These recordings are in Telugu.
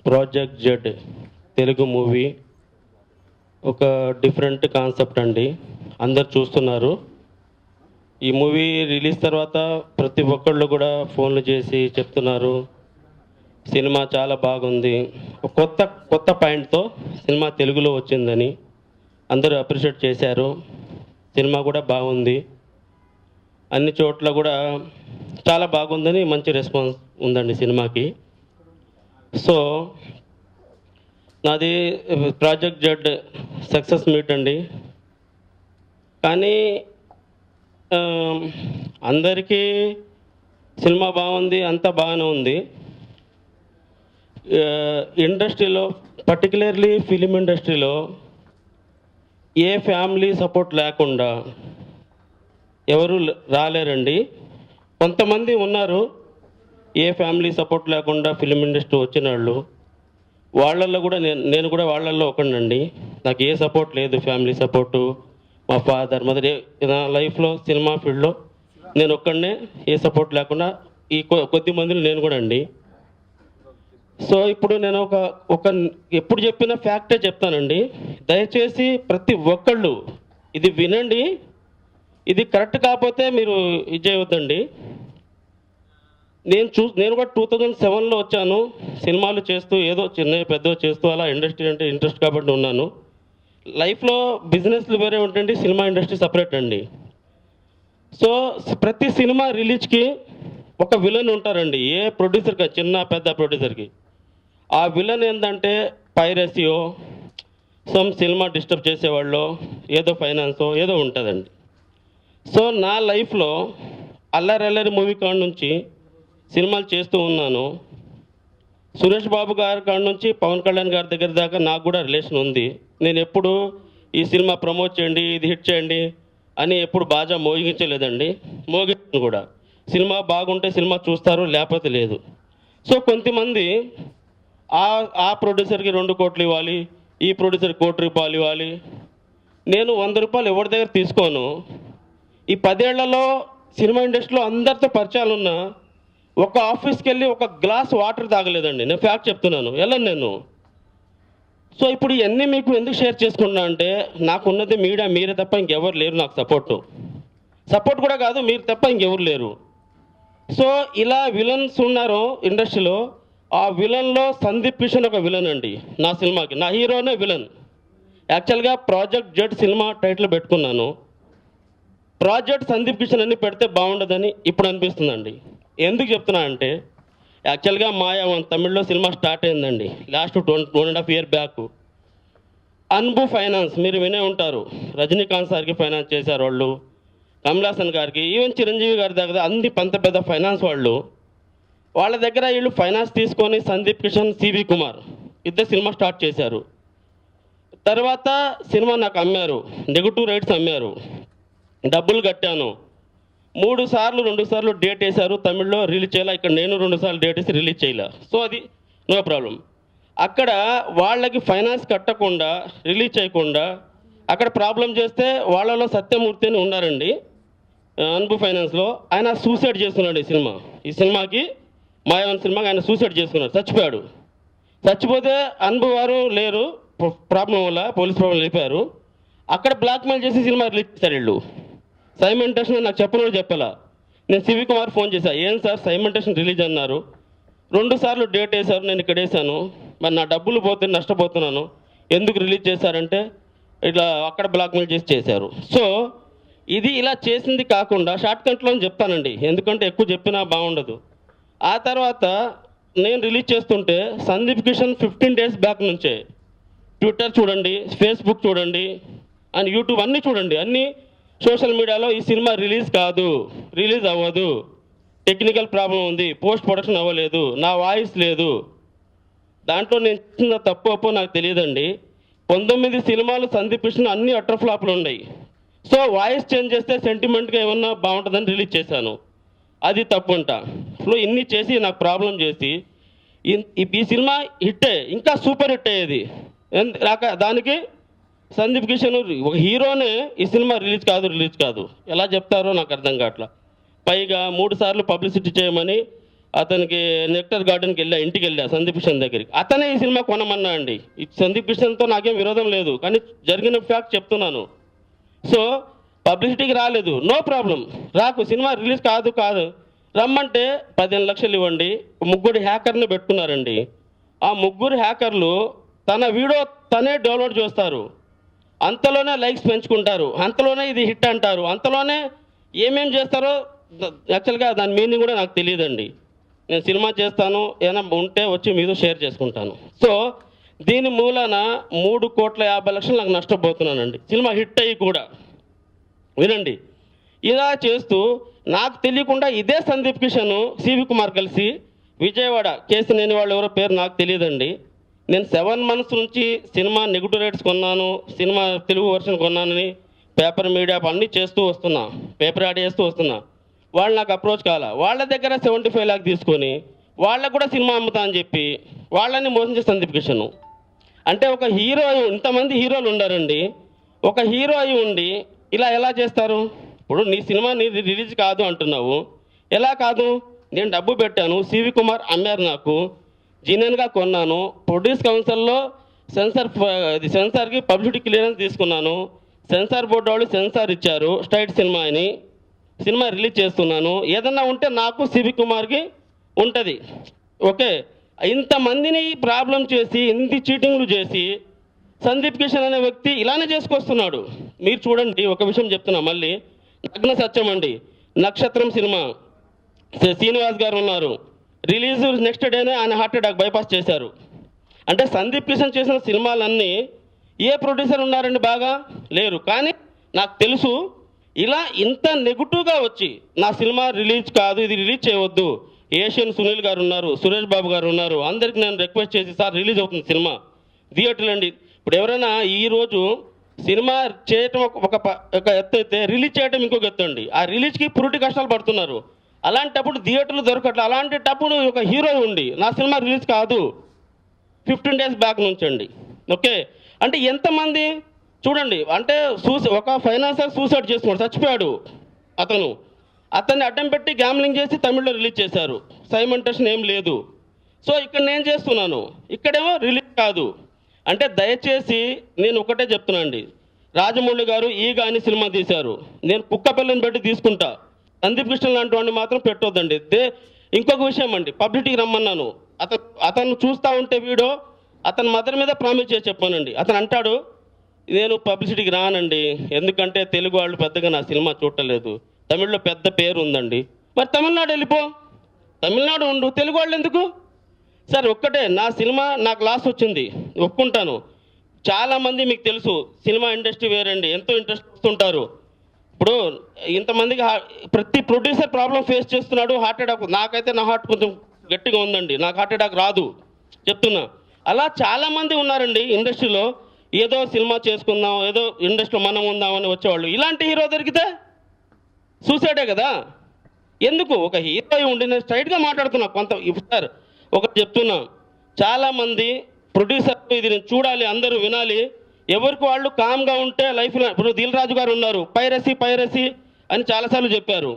ప్రాజెక్ట్ జెడ్ తెలుగు మూవీ ఒక డిఫరెంట్ కాన్సెప్ట్ అండి. అందరు చూస్తున్నారు. ఈ మూవీ రిలీజ్ తర్వాత ప్రతి ఒక్కళ్ళు కూడా ఫోన్లు చేసి చెప్తున్నారు సినిమా చాలా బాగుంది, ఒక కొత్త కొత్త పాయింట్తో సినిమా తెలుగులో వచ్చిందని అందరూ అప్రిషియేట్ చేశారు. సినిమా కూడా బాగుంది, అన్ని చోట్ల కూడా చాలా బాగుందని మంచి రెస్పాన్స్ ఉందండి సినిమాకి. సో నాది ప్రాజెక్ట్ జెడ్ సక్సెస్ మీట్ అండి. కానీ అందరికీ సినిమా బాగుంది, అంతా బాగానే ఉంది. ఇండస్ట్రీలో పర్టికులర్లీ ఫిలిం ఇండస్ట్రీలో ఏ ఫ్యామిలీ సపోర్ట్ లేకుండా ఎవరు రాలేరండి. కొంతమంది ఉన్నారు ఏ ఫ్యామిలీ సపోర్ట్ లేకుండా ఫిలిం ఇండస్ట్రీ వచ్చిన వాళ్ళు. వాళ్ళల్లో కూడా నేను కూడా వాళ్ళల్లో ఒకనండి. నాకు ఏ సపోర్ట్ లేదు, ఫ్యామిలీ సపోర్టు, మా ఫాదర్ మదర్, నా లైఫ్లో సినిమా ఫీల్డ్లో నేను ఒక్కడనే, ఏ సపోర్ట్ లేకుండా ఈ కొద్ది మందిలో నేను కూడా అండి. సో ఇప్పుడు నేను ఒక ఎప్పుడు చెప్పిన ఫ్యాక్టే చెప్తానండి. దయచేసి ప్రతి ఒక్కళ్ళు ఇది వినండి. ఇది కరెక్ట్ కాకపోతే మీరు ఇది చేయవద్దండి. నేను కూడా 2007లో వచ్చాను. సినిమాలు చేస్తూ ఏదో చిన్న పెద్ద చేస్తూ అలా ఇండస్ట్రీ అంటే ఇంట్రెస్ట్ కాబట్టి ఉన్నాను. లైఫ్లో బిజినెస్లు వేరే ఉంటుంది, సినిమా ఇండస్ట్రీ సపరేట్ అండి. సో ప్రతి సినిమా రిలీజ్కి ఒక విలన్ ఉంటారండి, ఏ ప్రొడ్యూసర్కి, చిన్న పెద్ద ప్రొడ్యూసర్కి. ఆ విలన్ ఏంటంటే పైరసీయో, సమ్ సినిమా డిస్టర్బ్ చేసేవాళ్ళు, ఏదో ఫైనాన్సో ఏదో ఉంటుందండి. సో నా లైఫ్లో అల్లరి మూవీ కాడ నుంచి సినిమాలు చేస్తూ ఉన్నాను. సురేష్ బాబు గారి కాడ నుంచి పవన్ కళ్యాణ్ గారి దగ్గర దాకా నాకు కూడా రిలేషన్ ఉంది. నేను ఎప్పుడు ఈ సినిమా ప్రమోట్ చేయండి, ఇది హిట్ చేయండి అని ఎప్పుడు బాగా మోగించలేదండి. మోగించను కూడా. సినిమా బాగుంటే సినిమా చూస్తారు, లేకపోతే లేదు. సో కొంతమంది ఆ ప్రొడ్యూసర్కి 2 కోట్లు ఇవ్వాలి, ఈ ప్రొడ్యూసర్కి 1 కోటి రూపాయలు ఇవ్వాలి. నేను 100 రూపాయలు ఎవరి దగ్గర తీసుకోను. ఈ 10 ఏళ్లలో సినిమా ఇండస్ట్రీలో అందరితో పరిచయాలు ఉన్నా ఒక ఆఫీస్కి వెళ్ళి ఒక గ్లాస్ వాటర్ తాగలేదండి. నేను ఫ్యాక్ట్ చెప్తున్నాను, వెళ్ళను నేను. సో ఇప్పుడు ఇవన్నీ మీకు ఎందుకు షేర్ చేసుకుంటున్నా అంటే, నాకున్నది మీరే తప్ప ఇంకెవరు లేరు నాకు సపోర్ట్ కూడా కాదు, మీరు తప్ప ఇంకెవరు లేరు. సో ఇలా విలన్స్ ఉన్నారు ఇండస్ట్రీలో. ఆ విలన్లో సందీప్ కిషన్ ఒక విలన్ అండి. నా సినిమాకి నా హీరోనే విలన్. యాక్చువల్గా ప్రాజెక్ట్ జెడ్ సినిమా టైటిల్ పెట్టుకున్నాను. ప్రాజెక్ట్ సందీప్ కిషన్ అని పెడితే బాగుండదని ఇప్పుడు అనిపిస్తుందండి. ఎందుకు చెప్తున్నా అంటే, యాక్చువల్గా మాయావన్ తమిళ్లో సినిమా స్టార్ట్ అయిందండి last 1.5 years back. Anbu finance మీరు వినే ఉంటారు. రజనీకాంత్ సార్కి ఫైనాన్స్ చేశారు వాళ్ళు, కమల్ హాసన్ గారికి, ఈవెన్ చిరంజీవి గారి దగ్గర అన్ని పెద్ద ఫైనాన్స్ వాళ్ళు. వాళ్ళ దగ్గర వీళ్ళు ఫైనాన్స్ తీసుకొని సందీప్ కిషన్, సివి కుమార్ ఇద్దరు సినిమా స్టార్ట్ చేశారు. తర్వాత సినిమా నాకు అమ్మారు, నెగిటివ్ రైట్స్ అమ్మారు, డబ్బులు కట్టాను. 2 సార్లు డేట్ వేశారు, తమిళ్లో రిలీజ్ చేయాలి. ఇక్కడ నేను 2 సార్లు డేట్ వేసి రిలీజ్ చేయలే. సో అది నో ప్రాబ్లం. అక్కడ వాళ్ళకి ఫైనాన్స్ కట్టకుండా, రిలీజ్ చేయకుండా అక్కడ ప్రాబ్లం చేస్తే వాళ్ళలో సత్యమూర్తి అని ఉన్నారండి అన్బు ఫైనాన్స్లో. ఆయన సూసైడ్ చేసుకున్నాడు ఈ సినిమాకి మాయావన్ సినిమాకి ఆయన సూసైడ్ చేసుకున్నాడు, చచ్చిపోయాడు. చచ్చిపోతే అన్బు వారు లేరు, ప్రాబ్లం వల్ల పోలీస్ ప్రాబ్లం వెళ్ళిపోయారు. అక్కడ బ్లాక్మెయిల్ చేసి సినిమా రిలీజ్ చేశారు వీళ్ళు. సైమెంటేషన్ నాకు చెప్పలా. నేను సివి కుమార్ ఫోన్ చేశాను, ఏం సార్ సైమెంటేషన్ రిలీజ్ అన్నారు, 2 సార్లు డేట్ వేశారు, నేను ఇక్కడ వేసాను, మరి నా డబ్బులు పోతే నష్టపోతున్నాను, ఎందుకు రిలీజ్ చేశారంటే ఇట్లా అక్కడ బ్లాక్మెయిల్ చేసి చేశారు. సో ఇది ఇలా చేసింది కాకుండా షార్ట్ కట్లో చెప్తానండి, ఎందుకంటే ఎక్కువ చెప్పినా బాగుండదు. ఆ తర్వాత నేను రిలీజ్ చేస్తుంటే సందీప్ కిషన్ 15 days బ్యాక్ నుంచే ట్విట్టర్ చూడండి, ఫేస్బుక్ చూడండి, అండ్ యూట్యూబ్ అన్నీ చూడండి, అన్నీ సోషల్ మీడియాలో ఈ సినిమా రిలీజ్ అవ్వదు, టెక్నికల్ ప్రాబ్లం ఉంది, పోస్ట్ ప్రొడక్షన్ అవ్వలేదు, నా వాయిస్ లేదు. దాంట్లో నేను చేసిన తప్పు నాకు తెలియదండి. 19 సినిమాలు సందీప్ కిషన్ అన్ని అటర్ ఫ్లాప్లు ఉన్నాయి. సో వాయిస్ చేంజ్ చేస్తే సెంటిమెంట్గా ఏమన్నా బాగుంటుందని రిలీజ్ చేశాను, అది తప్పు అంట. సో ఇన్ని చేసి నాకు ప్రాబ్లం చేసి ఈ సినిమా హిట్టే, ఇంకా సూపర్ హిట్ అయ్యేది. దానికి సందీప్ కిషన్ ఒక హీరోనే ఈ సినిమా రిలీజ్ కాదు ఎలా చెప్తారో నాకు అర్థం కావట్లా. పైగా 3 సార్లు పబ్లిసిటీ చేయమని అతనికి నెక్టర్ గార్డెన్కి వెళ్ళా, ఇంటికి వెళ్ళా సందీప్ కిషన్ దగ్గరికి. అతనే ఈ సినిమా కొనమన్నా అండి. ఈ సందీప్ కిషన్తో నాకేం విరోధం లేదు, కానీ జరిగిన ఫ్యాక్ట్ చెప్తున్నాను. సో పబ్లిసిటీకి రాలేదు, నో ప్రాబ్లం, రాకు, సినిమా రిలీజ్ కాదు రమ్మంటే 15 లక్షలు ఇవ్వండి. 3 హ్యాకర్ని పెట్టుకున్నారండి. ఆ 3 హ్యాకర్లు తన వీడియో తనే డౌన్లోడ్ చేస్తారు, అంతలోనే లైక్స్ పెంచుకుంటారు, అంతలోనే ఇది హిట్ అంటారు, అంతలోనే ఏమేం చేస్తారో యాక్చువల్గా దాని మీనింగ్ కూడా నాకు తెలియదండి. నేను సినిమా చేస్తాను, ఏమైనా ఉంటే వచ్చి మీతో షేర్ చేసుకుంటాను. సో దీని మూలన 3,50,00,000 నాకు నష్టపోతున్నానండి, సినిమా హిట్ అయ్యి కూడా. వినండి, ఇలా చేస్తూ నాకు తెలియకుండా ఇదే సందీప్ కిషన్ సివి కుమార్ కలిసి విజయవాడ కేసినేని వాళ్ళు ఎవరో పేరు నాకు తెలియదండి, నేను 7 months నుంచి సినిమా నెగిటివ్ రేట్స్ కొన్నాను, సినిమా తెలుగు వర్షన్ కొన్నానని పేపర్ మీడియా అన్నీ చేస్తూ వస్తున్నా, పేపర్ యాడ్ చేస్తూ వస్తున్నా. వాళ్ళు నాకు అప్రోచ్ కాల, వాళ్ళ దగ్గర 75 lakh తీసుకొని వాళ్ళకు కూడా సినిమా అమ్ముతా అని చెప్పి వాళ్ళని మోసం చేసి సందీప్ కిషన్. అంటే ఒక హీరో, ఇంతమంది హీరోలు ఉండారండి, ఒక హీరో అయి ఉండి ఇలా ఎలా చేస్తారు? ఇప్పుడు నీ సినిమా నీది రిలీజ్ కాదు అంటున్నావు, ఎలా కాదు? నేను డబ్బు పెట్టాను, సివి కుమార్ అమ్మారు, నాకు జీనియన్గా కొన్నాను, ప్రొడ్యూస్ కౌన్సిల్లో సెన్సార్కి పబ్లిసిటీ క్లియరెన్స్ తీసుకున్నాను, సెన్సార్ బోర్డు వాళ్ళు సెన్సార్ ఇచ్చారు, స్ట్రైట్ సినిమా అని సినిమా రిలీజ్ చేస్తున్నాను, ఏదన్నా ఉంటే నాకు సివి కుమార్కి ఉంటుంది. ఓకే, ఇంతమందిని ప్రాబ్లం చేసి ఇన్ని చీటింగ్లు చేసి సందీప్ కిషన్ అనే వ్యక్తి ఇలానే చేసుకొస్తున్నాడు. మీరు చూడండి, ఒక విషయం చెప్తున్నా మళ్ళీ, నగ్న సత్యం అండి, నక్షత్రం సినిమా, శ్రీనివాస్ గారు ఉన్నారు, రిలీజ్ నెక్స్ట్ డేనే ఆయన హార్ట్ అటాక్ బైపాస్ చేశారు. అంటే సందీప్ కిషన్ చేసిన సినిమాలన్నీ ఏ ప్రొడ్యూసర్ ఉన్నారండి? బాగా లేరు. కానీ నాకు తెలుసు, ఇలా ఇంత నెగిటివ్గా వచ్చి నా సినిమా రిలీజ్ కాదు, ఇది రిలీజ్ చేయవద్దు, ఏషియన్ సునీల్ గారు ఉన్నారు, సురేష్ బాబు గారు ఉన్నారు, అందరికి నేను రిక్వెస్ట్ చేసి, సార్ రిలీజ్ అవుతుంది సినిమా, థియేటర్లు అండి. ఇప్పుడు ఎవరైనా ఈరోజు సినిమా చేయటం ఒక ఎత్తు అయితే రిలీజ్ చేయటం ఇంకొక ఎత్తు అండి. ఆ రిలీజ్కి పురుటి కష్టాలు పడుతున్నారు. అలాంటప్పుడు థియేటర్లు దొరకట్లేదు. అలాంటప్పుడు ఒక హీరో ఉండి నా సినిమా రిలీజ్ కాదు 15 days బ్యాక్ నుంచి అండి. ఓకే, అంటే ఎంతమంది చూడండి, అంటే ఒక ఫైనాన్సర్ సూసైడ్ చేసుకున్నాడు, చచ్చిపోయాడు అతన్ని అడ్డం పెట్టి గ్యామ్లింగ్ చేసి తమిళ్లో రిలీజ్ చేశారు, సైమంటేషన్ ఏం లేదు. సో ఇక్కడ నేను చేస్తున్నాను, ఇక్కడేమో రిలీజ్ కాదు. అంటే దయచేసి నేను ఒకటే చెప్తున్నా అండి, రాజమౌళి గారు ఈగా అని సినిమా తీశారు, నేను కుక్క పిల్లని పెట్టి తీసుకుంటా, సందీప్ కృష్ణ లాంటి వాడిని మాత్రం పెట్టొద్దండి. ఇంకొక విషయం అండి, పబ్లిసిటీకి రమ్మన్నాను, అతను చూస్తూ ఉంటే వీడియో, అతని మదర్ మీద ప్రామిస్ చేసి చెప్పానండి. అతను అంటాడు, నేను పబ్లిసిటీకి రానండి, ఎందుకంటే తెలుగు వాళ్ళు పెద్దగా నా సినిమా చూడలేదు, తమిళ్లో పెద్ద పేరు ఉందండి. మరి తమిళనాడు వెళ్ళిపో, తమిళనాడు ఉండు, తెలుగు వాళ్ళు ఎందుకు? సార్ ఒక్కటే, నా సినిమా నాకు లాస్ వచ్చింది ఒప్పుకుంటాను. చాలామంది మీకు తెలుసు, సినిమా ఇండస్ట్రీ వేరండి, ఎంతో ఇంట్రెస్ట్ వస్తుంటారు. ఇప్పుడు ఇంతమందికి ప్రతి ప్రొడ్యూసర్ ప్రాబ్లం ఫేస్ చేస్తున్నాడు, హార్ట్ అటాక్. నాకైతే నా హార్ట్ కొంచెం గట్టిగా ఉందండి, నాకు హార్ట్ అటాక్ రాదు చెప్తున్నా. అలా చాలామంది ఉన్నారండి ఇండస్ట్రీలో, ఏదో సినిమా చేసుకుందాం, ఏదో ఇండస్ట్రీలో మనం ఉందామని వచ్చేవాళ్ళు. ఇలాంటి హీరో దొరికితే సూసైడే కదా. ఎందుకు? ఒక హీరో ఉండి నేను స్ట్రైట్గా మాట్లాడుతున్నా. సార్ ఒకటి చెప్తున్నా, చాలామంది ప్రొడ్యూసర్లు ఇది నేను చూడాలి, అందరూ వినాలి, ఎవరికి వాళ్ళు కామ్గా ఉంటే లైఫ్లో. ఇప్పుడు దిల్ రాజు గారు ఉన్నారు, పైరసీ అని చాలాసార్లు చెప్పారు.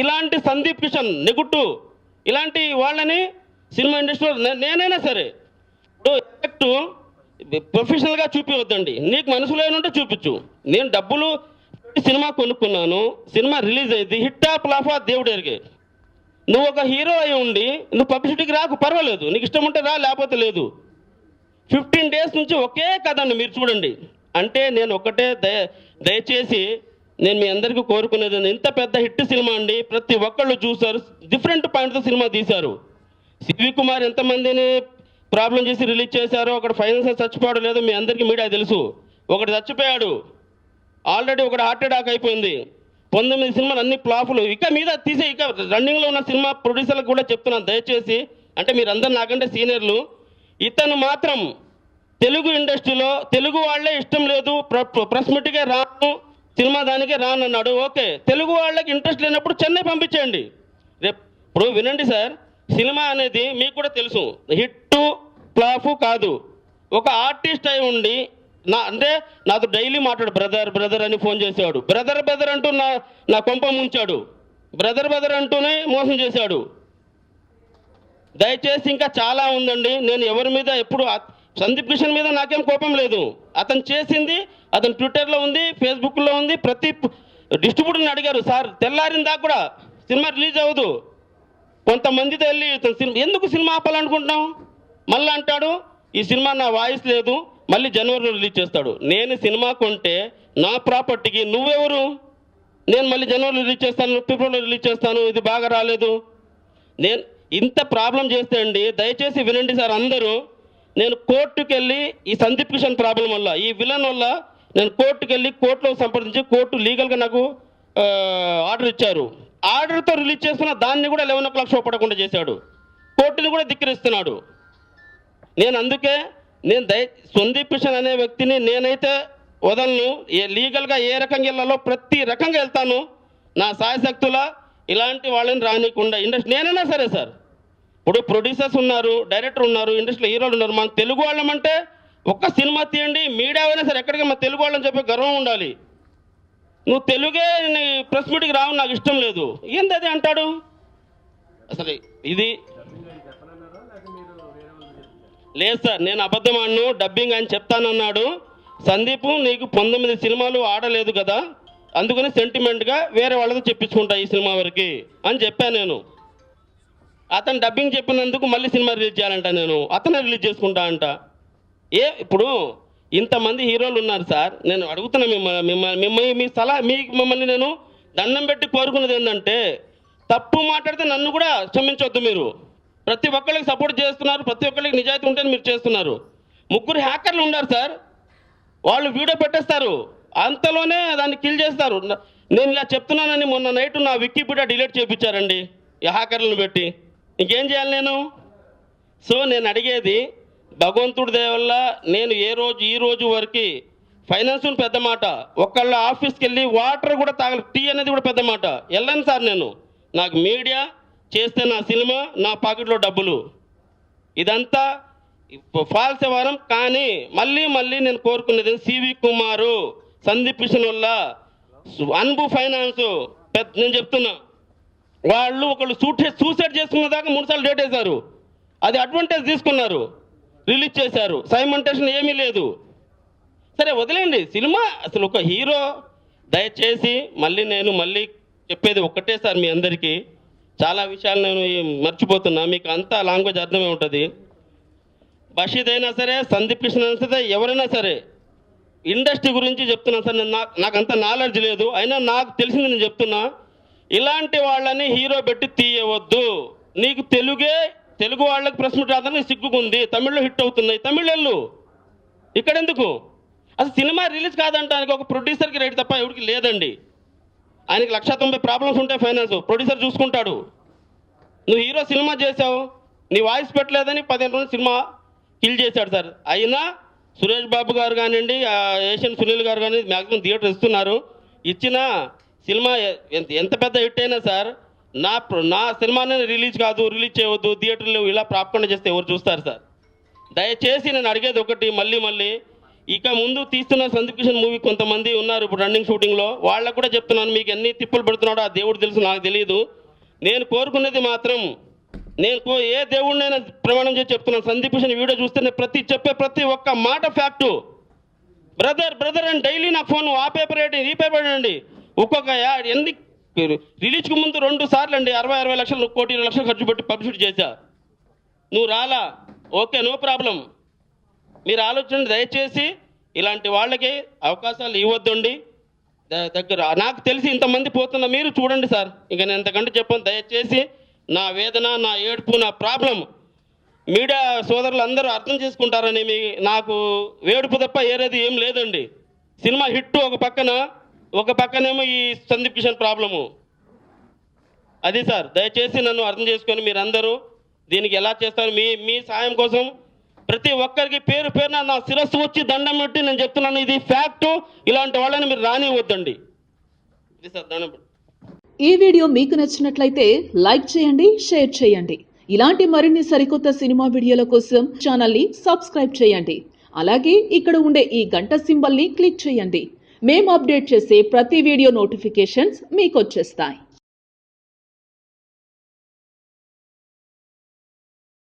ఇలాంటి సందీప్ కిషన్ నెగుట్టు ఇలాంటి వాళ్ళని సినిమా ఇండస్ట్రీలో నేనైనా సరే ఇప్పుడు ఎఫెక్ట్ ప్రొఫెషనల్గా చూపించవద్దండి. నీకు మనసులో ఏమంటే చూపించు. నేను డబ్బులు సినిమా కొనుక్కున్నాను, సినిమా రిలీజ్ అయింది, హిట్టా ఫ్లాఫా దేవుడు ఎరిగే. నువ్వు ఒక హీరో అయి ఉండి నువ్వు పబ్లిసిటీకి రాకు, పర్వాలేదు, నీకు ఇష్టం ఉంటే రా, లేకపోతే లేదు. 15 days నుంచి ఒకే కథ అండి, మీరు చూడండి. అంటే నేను ఒకటే దయచేసి నేను మీ అందరికీ కోరుకునేది, ఇంత పెద్ద హిట్ సినిమా అండి, ప్రతి ఒక్కళ్ళు చూశారు, డిఫరెంట్ పాయింట్తో సినిమా తీశారు. సివి కుమార్ ఎంతమందిని ప్రాబ్లం చేసి రిలీజ్ చేశారో, ఒకటి ఫైనాన్స్ చచ్చిపోయాడు లేదో మీ అందరికీ మీడియా తెలుసు. ఒకటి చచ్చిపోయాడు ఆల్రెడీ, ఒకటి హార్ట్ అటాక్ అయిపోయింది. 19 సినిమాలు అన్ని ఫ్లాపులు. ఇక మీద తీసే, ఇక రన్నింగ్లో ఉన్న సినిమా ప్రొడ్యూసర్లకు కూడా చెప్తున్నాను, దయచేసి, అంటే మీరందరూ నాకంటే సీనియర్లు, ఇతను మాత్రం తెలుగు ఇండస్ట్రీలో తెలుగు వాళ్ళే ఇష్టం లేదు, ప్రెస్ మీట్కే రాను, సినిమా దానికే రాను అన్నాడు. ఓకే, తెలుగు వాళ్ళకి ఇంట్రెస్ట్ లేనప్పుడు చెన్నై పంపించండి. రేపు ఇప్పుడు వినండి సార్, సినిమా అనేది మీకు కూడా తెలుసు, హిట్టు ఫ్లాపు కాదు. ఒక ఆర్టిస్ట్ అయి ఉండి అంటే నాతో డైలీ మాట్లాడు, బ్రదర్ అని ఫోన్ చేసేవాడు, బ్రదర్ అంటూ నా కొంప ముంచాడు, బ్రదర్ అంటూనే మోసం చేశాడు. దయచేసి ఇంకా చాలా ఉందండి. నేను ఎవరి మీద ఎప్పుడు సందీప్ కిషన్ మీద నాకేం కోపం లేదు. అతను చేసింది అతను ట్విట్టర్లో ఉంది, ఫేస్బుక్లో ఉంది. ప్రతి డిస్ట్రిబ్యూటర్ని అడిగారు, సార్ తెల్లారిన దాకా కూడా సినిమా రిలీజ్ అవ్వదు. కొంతమందితో వెళ్ళి ఎందుకు సినిమా ఆపాలనుకుంటున్నాం? మళ్ళీ అంటాడు ఈ సినిమా నా వాయిస్ లేదు, మళ్ళీ జనవరిలో రిలీజ్ చేస్తాడు. నేను సినిమా కొంటే నా ప్రాపర్టీకి నువ్వెవరు? నేను మళ్ళీ జనవరిలో రిలీజ్ చేస్తాను, ఫిబ్రవరిలో రిలీజ్ చేస్తాను, ఇది బాగా రాలేదు. నేను ఇంత ప్రాబ్లం చేస్తే అండి, దయచేసి వినండి సార్ అందరూ. నేను కోర్టుకు వెళ్ళి ఈ సందీప్ కిషన్ ప్రాబ్లం వల్ల, ఈ విలన్ వల్ల నేను కోర్టుకు వెళ్ళి కోర్టులో సంప్రదించి కోర్టు లీగల్గా నాకు ఆర్డర్ ఇచ్చారు. ఆర్డర్తో రిలీజ్ చేస్తున్న దాన్ని కూడా 11 o'clock షో పడకుండా చేశాడు. కోర్టుని కూడా ధిక్కరిస్తున్నాడు. నేను అందుకే సందీప్ కిషన్ అనే వ్యక్తిని నేనైతే వదలను. లీగల్గా ఏ రకంగా వెళ్ళాలో ప్రతి రకంగా వెళ్తాను. నా సాయశక్తుల ఇలాంటి వాళ్ళని రానికుండా ఇండస్ట్రీ నేనైనా సరే సార్. ఇప్పుడు ప్రొడ్యూసర్స్ ఉన్నారు, డైరెక్టర్ ఉన్నారు, ఇండస్ట్రీలో హీరోలు ఉన్నారు. మన తెలుగు వాళ్ళమంటే ఒక్క సినిమా తీయండి, మీడియా అయినా సరే ఎక్కడికి మన తెలుగు వాళ్ళని చెప్పే గర్వం ఉండాలి. నువ్వు తెలుగే ప్రెస్ మీట్కి రావు, నాకు ఇష్టం లేదు, ఏంది అది అంటాడు. అసలు ఇది లేదు సార్, నేను అబద్ధం ఆడను, డబ్బింగ్ అని చెప్తానన్నాడు. సందీప్ నీకు 19 సినిమాలు ఆడలేదు కదా, అందుకని సెంటిమెంట్గా వేరే వాళ్ళతో చెప్పించుకుంటా ఈ సినిమా వరకు అని చెప్పాను నేను. అతను డబ్బింగ్ చెప్పినందుకు మళ్ళీ సినిమా రిలీజ్ చేయాలంట, నేను అతనే రిలీజ్ చేసుకుంటా అంట. ఇప్పుడు ఇంతమంది హీరోలు ఉన్నారు సార్, నేను అడుగుతున్నా మిమ్మల్ని మీ సలహా మిమ్మల్ని నేను దండం పెట్టి కోరుకున్నది ఏంటంటే, తప్పు మాట్లాడితే నన్ను కూడా క్షమించొద్దు మీరు. ప్రతి ఒక్కరికి సపోర్ట్ చేస్తున్నారు, ప్రతి ఒక్కరికి నిజాయితీ ఉంటే మీరు చేస్తున్నారు. 3 హ్యాకర్లు ఉన్నారు సార్, వాళ్ళు వీడియో పెట్టేస్తారు, అంతలోనే దాన్ని కిల్ చేస్తారు. నేను ఇలా చెప్తున్నానని మొన్న నైట్ నా వికీపీడియా డిలీట్ చేయించారండి ఈ హ్యాకర్లను పెట్టి. ఇంకేం చేయాలి నేను? సో నేను అడిగేది, భగవంతుడి దయ వల్ల నేను ఈ రోజు వరకు ఫైనాన్స్ పెద్ద మాట, ఒకళ్ళ ఆఫీస్కి వెళ్ళి వాటర్ కూడా తాగలి, టీ అనేది కూడా పెద్ద మాట వెళ్ళను సార్ నేను. నాకు మీడియా చేస్తే నా సినిమా, నా పాకెట్లో డబ్బులు, ఇదంతా ఫాల్స్ వ్యవహారం. కానీ మళ్ళీ నేను కోరుకునేది సివి కుమారు, సందీప్ కిషన్ వల్ల అన్బు ఫైనాన్స్ నేను చెప్తున్నా, వాళ్ళు ఒకళ్ళు సూసైడ్ చేసుకున్న దాకా 3 సార్లు డేట్ వేశారు. అది అడ్వాంటేజ్ తీసుకున్నారు, రిలీజ్ చేశారు. సైమంటేషన్ ఏమీ లేదు. సరే వదిలేండి సినిమా. అసలు ఒక హీరో దయచేసి మళ్ళీ చెప్పేది ఒక్కటే సార్, మీ అందరికీ చాలా విషయాలు నేను మర్చిపోతున్నా, మీకు అంతా లాంగ్వేజ్ అర్థమే ఉంటుంది. బషీద్ అయినా సరే, సందీప్ కిషన్ అయినా సరే, ఎవరైనా సరే ఇండస్ట్రీ గురించి చెప్తున్నాను సార్. నాకు అంత నాలెడ్జ్ లేదు, అయినా నాకు తెలిసింది నేను చెప్తున్నా. ఇలాంటి వాళ్ళని హీరో పెట్టి తీయవద్దు. నీకు తెలుగు వాళ్ళకి ప్రెస్ మీట్ రాదని సిగ్గుకుంది, తమిళ్లో హిట్ అవుతున్నాయి, తమిళెళ్ళు ఇక్కడెందుకు? అసలు సినిమా రిలీజ్ కాదంటానికి ఒక ప్రొడ్యూసర్కి రైట్ తప్ప ఎవరికి లేదండి. ఆయనకి 190 ప్రాబ్లమ్స్ ఉంటాయి, ఫైనాన్స్ ప్రొడ్యూసర్ చూసుకుంటాడు. నువ్వు హీరో సినిమా చేసావు, నీ వాయిస్ పెట్టలేదని 15 రోజులు సినిమా కిల్ చేశాడు సార్. అయినా సురేష్ బాబు గారు కానివ్వండి, ఏషియన్ సునీల్ గారు కానీ మ్యాక్సిమం థియేటర్ ఇస్తున్నారు. ఇచ్చిన సినిమా ఎంత పెద్ద హిట్ అయినా సార్, నా సినిమానే రిలీజ్ చేయవద్దు, థియేటర్లు ఇలా ప్రాపకుండా చేస్తే ఎవరు చూస్తారు సార్? దయచేసి నేను అడిగేది ఒకటి, మళ్ళీ ఇక ముందు తీస్తున్న సందీప్ కిషన్ మూవీ కొంతమంది ఉన్నారు ఇప్పుడు రన్నింగ్ షూటింగ్లో, వాళ్ళకు కూడా చెప్తున్నాను, మీకు ఎన్ని తిప్పులు పెడుతున్నాడో ఆ దేవుడు తెలుసు, నాకు తెలియదు. నేను కోరుకునేది మాత్రం, నేను ఏ దేవుడినైనా ప్రమాణం చేసి చెప్తున్నాను, సందీప్ కిషన్ వీడియో చూస్తే చెప్పే ప్రతి ఒక్క మాట ఫ్యాక్టు. బ్రదర్ అని డైలీ నా ఫోన్ ఆ పేపర్ ఏంటి, ఈ పేపర్ అండి, ఒక్కొక్క ఎన్ని రిలీజ్కి ముందు 2 సార్లు అండి 60 లక్షలు 1,20 లక్షలు ఖర్చు పెట్టి పబ్లిసిటీ చేశా. నువ్వు రాలా, ఓకే నో ప్రాబ్లం. మీరు ఆలోచన దయచేసి ఇలాంటి వాళ్ళకి అవకాశాలు ఇవ్వద్దండి. దగ్గర నాకు తెలిసి ఇంతమంది పోతున్నా, మీరు చూడండి సార్. ఇంకా నేను ఎంతకంటే చెప్పాను. దయచేసి నా వేదన, నా ఏడుపు, నా ప్రాబ్లం మీడియా సోదరులు అందరూ అర్థం చేసుకుంటారని నాకు వేడుపు తప్ప ఏరేది ఏం లేదండి. సినిమా హిట్ ఒక పక్కనేమో ఈ సందీప్ కిషన్ ప్రాబ్లము, అది సార్. దయచేసి నన్ను అర్థం చేసుకొని మీరందరూ దీనికి ఎలా చేస్తారు, మీ సాయం కోసం ప్రతి ఒక్కరికి పేరున నా శిరస్సు వచ్చి దండం పెట్టి నేను చెప్తున్నాను, ఇది ఫ్యాక్టు. ఇలాంటి వాళ్ళని మీరు రానివ్వద్దండి. ఇది సార్, దండం పెట్టి. ఈ వీడియో మీకు నచ్చినట్లయితే లైక్ చేయండి, షేర్ చేయండి. ఇలాంటి మరిన్ని సరికొత్త సినిమా వీడియోల కోసం ఛానల్ని సబ్స్క్రైబ్ చేయండి. అలాగే ఇక్కడ ఉండే ఈ గంట సింబల్ని క్లిక్ చేయండి. మేము అప్డేట్ చేసే ప్రతి వీడియో నోటిఫికేషన్స్ మీకు వచ్చేస్తాయి.